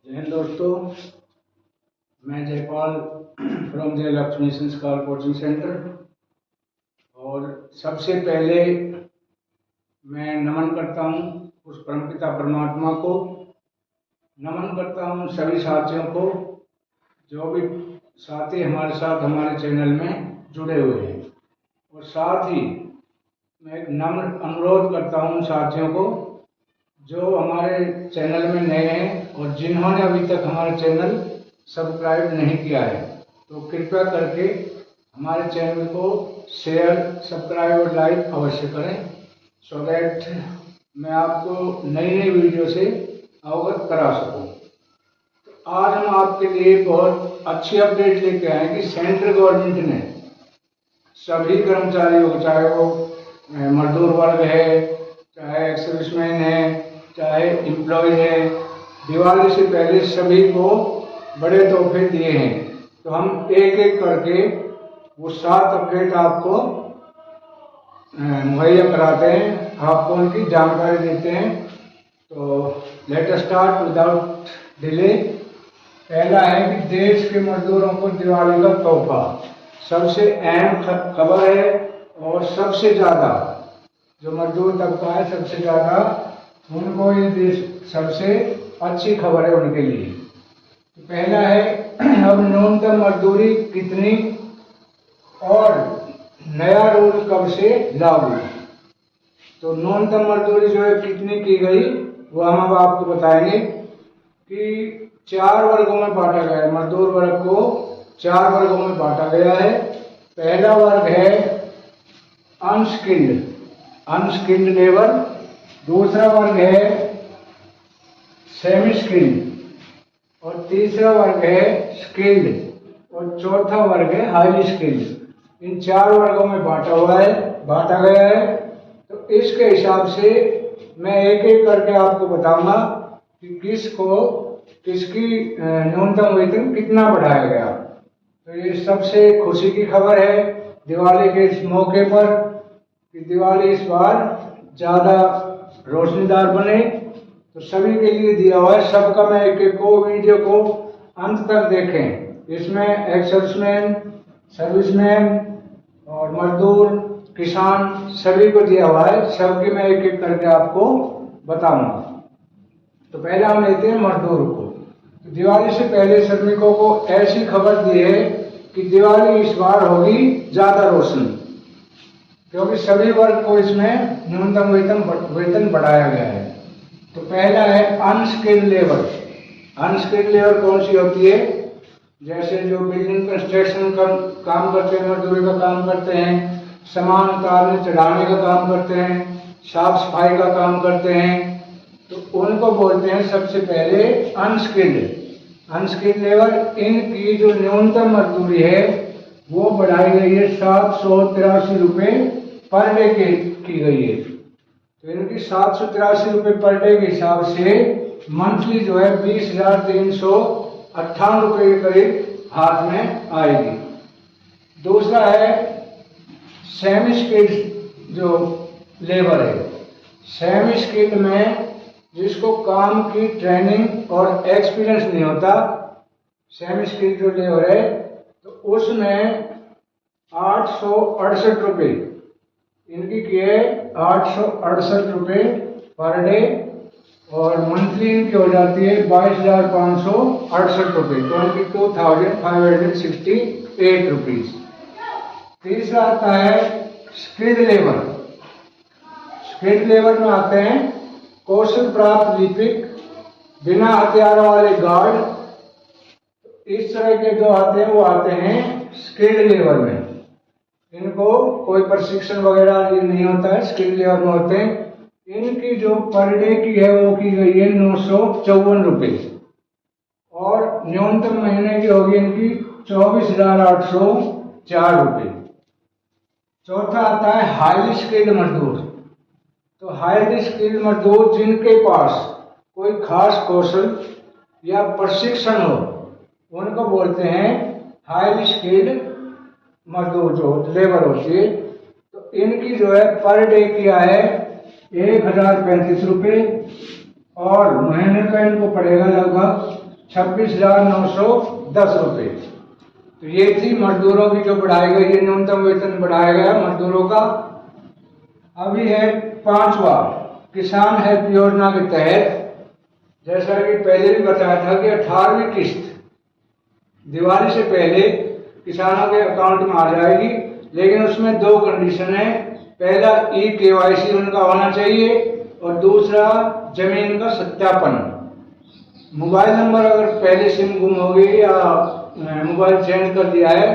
जय हिंद दोस्तों, मैं जयपाल फ्रॉम जय लक्ष्मी संस्कार कोचिंग सेंटर। और सबसे पहले मैं नमन करता हूँ उस परमपिता परमात्मा को। नमन करता हूँ सभी साथियों को जो भी साथी हमारे साथ हमारे चैनल में जुड़े हुए हैं। और साथ ही मैं एक नम्र अनुरोध करता हूँ साथियों को जो हमारे चैनल में नए हैं और जिन्होंने अभी तक हमारा चैनल सब्सक्राइब नहीं किया है, तो कृपया करके हमारे चैनल को शेयर, सब्सक्राइब और लाइक अवश्य करें, सो दैट मैं आपको नई नई वीडियो से अवगत करा सकूं। तो आज हम आपके लिए बहुत अच्छी अपडेट लेके आए कि सेंट्रल गवर्नमेंट ने सभी कर्मचारियों को, चाहे वो मजदूर वर्ग है, चाहे एक्स सर्विसमैन है, चाहे एम्प्लॉय है, दिवाली से पहले सभी को बड़े तोहफे दिए हैं। तो हम एक एक करके वो 7 अपडेट आपको मुहैया कराते हैं, आपको उनकी जानकारी देते हैं। तो let us start without delay. पहला है कि देश के मजदूरों को दिवाली का तोहफा। सबसे अहम खबर है और सबसे ज़्यादा जो मजदूर तबका है, सबसे ज़्यादा उनको ये देश सबसे अच्छी खबर है उनके लिए। तो पहला है अब न्यूनतम मजदूरी कितनी और नया रूल कब से लागू। तो न्यूनतम मजदूरी जो है कितनी की गई वो हम अब आपको बताएंगे कि 4 वर्गों में बांटा गया है। मजदूर वर्ग को 4 वर्गों में बांटा गया है। पहला वर्ग है अनस्किल्ड लेबर। दूसरा वर्ग है सेमी स्किल्ड और तीसरा वर्ग है स्किल्ड और चौथा वर्ग है हाईली स्किल्ड। इन 4 वर्गों में बांटा गया है। तो इसके हिसाब से मैं एक एक करके आपको बताऊंगा कि किसकी न्यूनतम वेतन कितना बढ़ाया गया। तो ये सबसे खुशी की खबर है दिवाली के इस मौके पर कि दिवाली इस बार ज़्यादा रोशनीदार बने। तो सभी के लिए दिया हुआ है, सबका मैं एक एक को वीडियो को अंत तक देखें। इसमें एक्स सर्विसमैन और मजदूर, किसान सभी को दिया हुआ है, सबकी मैं एक एक करके आपको बताऊंगा। तो पहले हम लेते हैं मजदूर को। तो दिवाली से पहले श्रमिकों को ऐसी खबर दी है कि दिवाली इस बार होगी ज़्यादा रोशन, क्योंकि सभी वर्ग को इसमें न्यूनतम वेतन बढ़ाया गया है। तो पहला है अनस्किल्ड लेबर। अनस्किल्ड लेबर कौन सी होती है? जैसे जो बिल्डिंग कंस्ट्रक्शन का काम करते हैं, मजदूरी का काम करते हैं, सामान उतारने चढ़ाने का काम करते हैं, साफ सफाई का काम करते हैं, तो उनको बोलते हैं सबसे पहले अनस्किल्ड लेबर। इनकी जो न्यूनतम मजदूरी है वो बढ़ाई गई है 783 रुपये पर डे की गई है। तो इनकी 783 रुपये पर डे के हिसाब से मंथली जो है 20,358 रुपये के करीब हाथ में आएगी। दूसरा है सेमी स्किल्ड जो लेबर है। सेमी स्किल्ड में जिसको काम की ट्रेनिंग और एक्सपीरियंस नहीं होता, सेमी स्किल्ड जो लेबर है, तो उसमें 868 रुपये इनकी की है, 868 रुपये पर डे। और मंथली इनकी हो जाती है 22,568 रुपये, 22,568 रुपीज़। तीसरा आता है स्किल्ड लेबर। स्किल्ड लेबर में आते हैं कौशल प्राप्त लिपिक, बिना हथियारों वाले गार्ड, इस तरह के जो आते हैं वो आते हैं स्किल्ड लेबर में। इनको कोई प्रशिक्षण वगैरह नहीं होता है, स्किल्ड लेबर में होते हैं। इनकी जो पर डे की है वो की गई है 954 रुपये और न्यूनतम महीने की होगी इनकी 24,804 रुपये। चौथा आता है हाईली स्किल्ड मजदूर। तो हाईली स्किल्ड मजदूर जिनके पास कोई खास कौशल या प्रशिक्षण हो, उनको बोलते हैं हाईली स्किल्ड मजदूर जो लेबर होती है। तो इनकी जो है पर डे किया है 1,035 रुपये और महीने का इनको पड़ेगा लगभग 26,910 रुपये। तो ये थी मजदूरों की जो बढ़ाई गई है, न्यूनतम वेतन बढ़ाया गया मजदूरों का। अभी है 5वां किसान हेल्प योजना के तहत, जैसा कि पहले भी बताया था कि 18वीं किस्त दिवाली से पहले किसानों के अकाउंट में आ जाएगी, लेकिन उसमें 2 कंडीशन है। पहला KYC उनका होना चाहिए और दूसरा जमीन का सत्यापन। मोबाइल नंबर अगर पहले सिम गुम हो गई या मोबाइल चेंज कर दिया है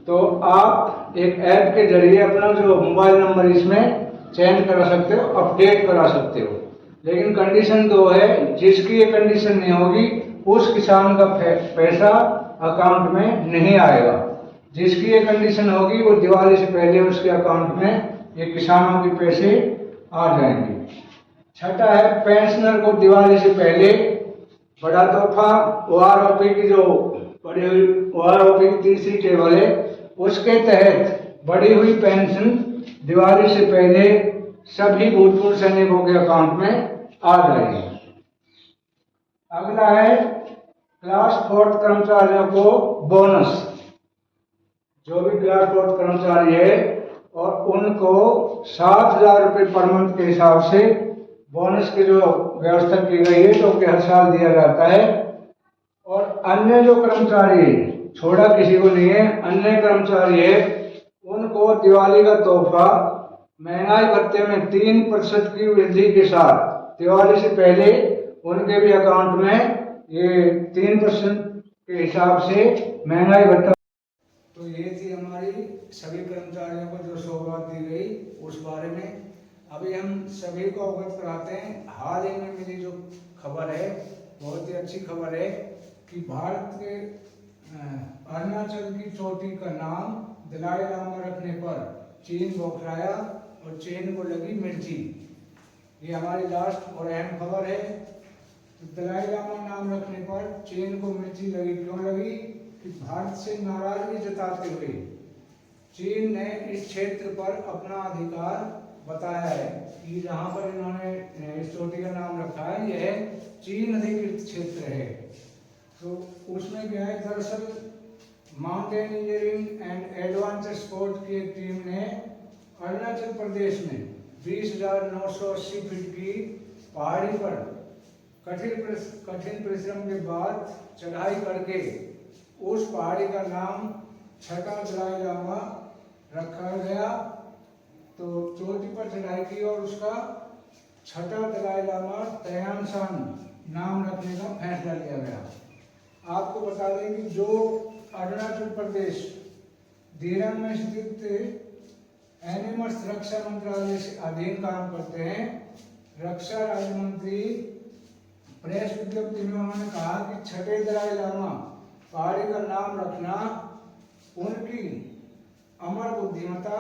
तो आप एक ऐप के जरिए अपना जो मोबाइल नंबर इसमें चेंज करा सकते हो, अपडेट करा सकते हो। लेकिन कंडीशन 2 है, जिसकी ये कंडीशन नहीं होगी उस किसान का पैसा अकाउंट में नहीं आएगा। जिसकी ये कंडीशन होगी वो दिवाली से पहले उसके अकाउंट में ये किसानों के पैसे आ जाएंगे। छठा है, पेंशनर को दिवाली से पहले बड़ा तोहफा। OROP की जो बड़ी हुई OROP की तीसरी टेबल है, उसके तहत बढ़ी हुई पेंशन दिवाली से पहले सभी भूतपूर्व सैनिकों के अकाउंट में आ जाएगी। अगला है क्लास 4 कर्मचारियों को बोनस। जो भी क्लास 4 कर्मचारी है और उनको 7,000 रुपये पर मंथ के हिसाब से बोनस की जो व्यवस्था की गई है तो हर साल दिया जाता है। और अन्य जो कर्मचारी छोड़ा किसी को नहीं है, अन्य कर्मचारी है, उनको दिवाली का तोहफा महंगाई भत्ते में 3% की वृद्धि के साथ दिवाली से पहले उनके भी अकाउंट में ये 3% के हिसाब से महंगाई भत्ता। तो ये थी हमारी सभी कर्मचारियों को जो सौगात दी गई उस बारे में। अभी हम सभी को अवगत कराते हैं, हाल ही में मिली जो खबर है, बहुत ही अच्छी खबर है कि भारत के अरुणाचल की चोटी का नाम दलाई लामा रखने पर चीन बौखलाया और चीन को लगी मिर्ची। ये हमारी लास्ट और अहम खबर है। तो दलाई लामा नाम रखने पर चीन को मिर्ची लगी। क्यों लगी? कि भारत से नाराजगी जताते हुए चीन ने इस क्षेत्र पर अपना अधिकार बताया है कि जहां पर इन्होंने इस चोटी का नाम रखा है यह चीन अधिकृत क्षेत्र है। तो उसमें क्या है, दरअसल माउंटेनियरिंग एंड एडवेंचर स्पोर्ट की एक टीम ने अरुणाचल प्रदेश में 20,980 फीट की पहाड़ी पर कठिन परिश्रम के बाद चढ़ाई करके उस पहाड़ी का नाम छठा दलाई लामा रखा गया। तो चोटी पर चढ़ाई की और उसका छठा दलाई लामा तयांशान नाम रखने का फैसला लिया गया। आपको बता दें कि जो अरुणाचल प्रदेश दिरांग में स्थित एनिमल्स रक्षा मंत्रालय से अधीन काम करते हैं, रक्षा राज्य मंत्री प्रेस विज्ञप्ति में उन्होंने कहा कि छठे दलाई लामा पहाड़ी का नाम रखना उनकी अमर बुद्धिमत्ता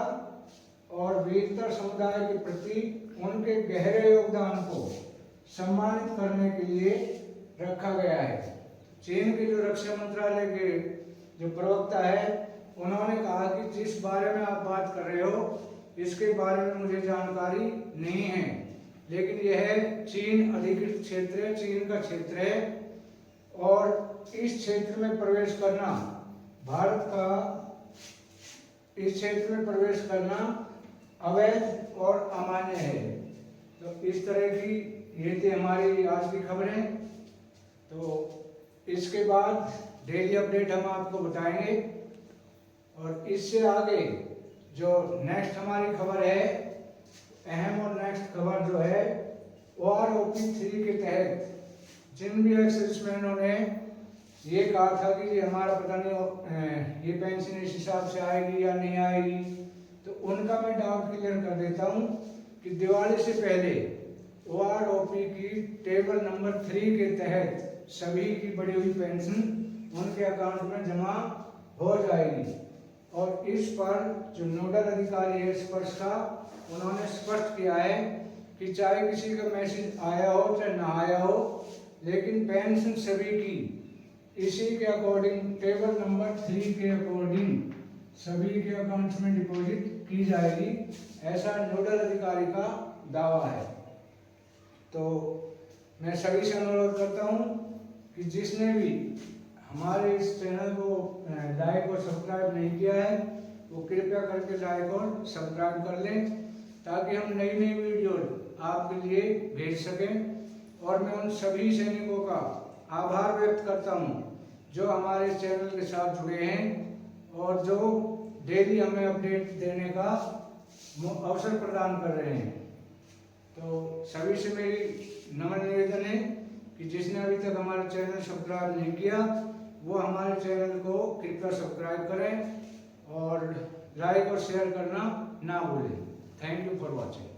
और वीरता समुदाय के प्रति उनके गहरे योगदान को सम्मानित करने के लिए रखा गया है। चीन के जो रक्षा मंत्रालय के जो प्रवक्ता है उन्होंने कहा कि जिस बारे में आप बात कर रहे हो इसके बारे में मुझे जानकारी नहीं है, लेकिन यह चीन अधिकृत क्षेत्र है, चीन का क्षेत्र है और इस क्षेत्र में प्रवेश करना भारत का इस क्षेत्र में प्रवेश करना अवैध और अमान्य है। तो इस तरह की ये थी हमारी आज की खबरें। तो इसके बाद डेली अपडेट हम आपको बताएंगे और इससे आगे जो नेक्स्ट हमारी खबर है, अहम और नेक्स्ट खबर जो है OROP 3 के तहत जिन भी एक्सर्विसमैनों ने ये कहा था कि ये हमारा पता नहीं ये पेंशन इस हिसाब से आएगी या नहीं आएगी, तो उनका मैं डाउट क्लियर कर देता हूँ कि दिवाली से पहले OROP की टेबल नंबर 3 के तहत सभी की बढ़ी हुई पेंशन उनके अकाउंट में जमा हो जाएगी। और इस पर जो नोडल अधिकारी है स्पर्श का, उन्होंने स्पष्ट किया है कि चाहे किसी का मैसेज आया हो चाहे ना आया हो, लेकिन पेंशन सभी की इसी के अकॉर्डिंग टेबल नंबर 3 के अकॉर्डिंग सभी के अकाउंट में डिपॉजिट की जाएगी, ऐसा नोडल अधिकारी का दावा है। तो मैं सभी से अनुरोध करता हूं कि जिसने भी हमारे इस चैनल को लाइक और सब्सक्राइब नहीं किया है वो कृपया करके लाइक और सब्सक्राइब कर लें, ताकि हम नई नई वीडियो आपके लिए भेज सकें। और मैं उन सभी सैनिकों का आभार व्यक्त करता हूं जो हमारे चैनल के साथ जुड़े हैं और जो डेली हमें अपडेट देने का अवसर प्रदान कर रहे हैं। तो सभी से मेरी नम्र निवेदन है कि जिसने अभी तक हमारा चैनल सब्सक्राइब नहीं किया वो हमारे चैनल को कृपया सब्सक्राइब करें और लाइक और शेयर करना ना भूलें। Thank you for watching.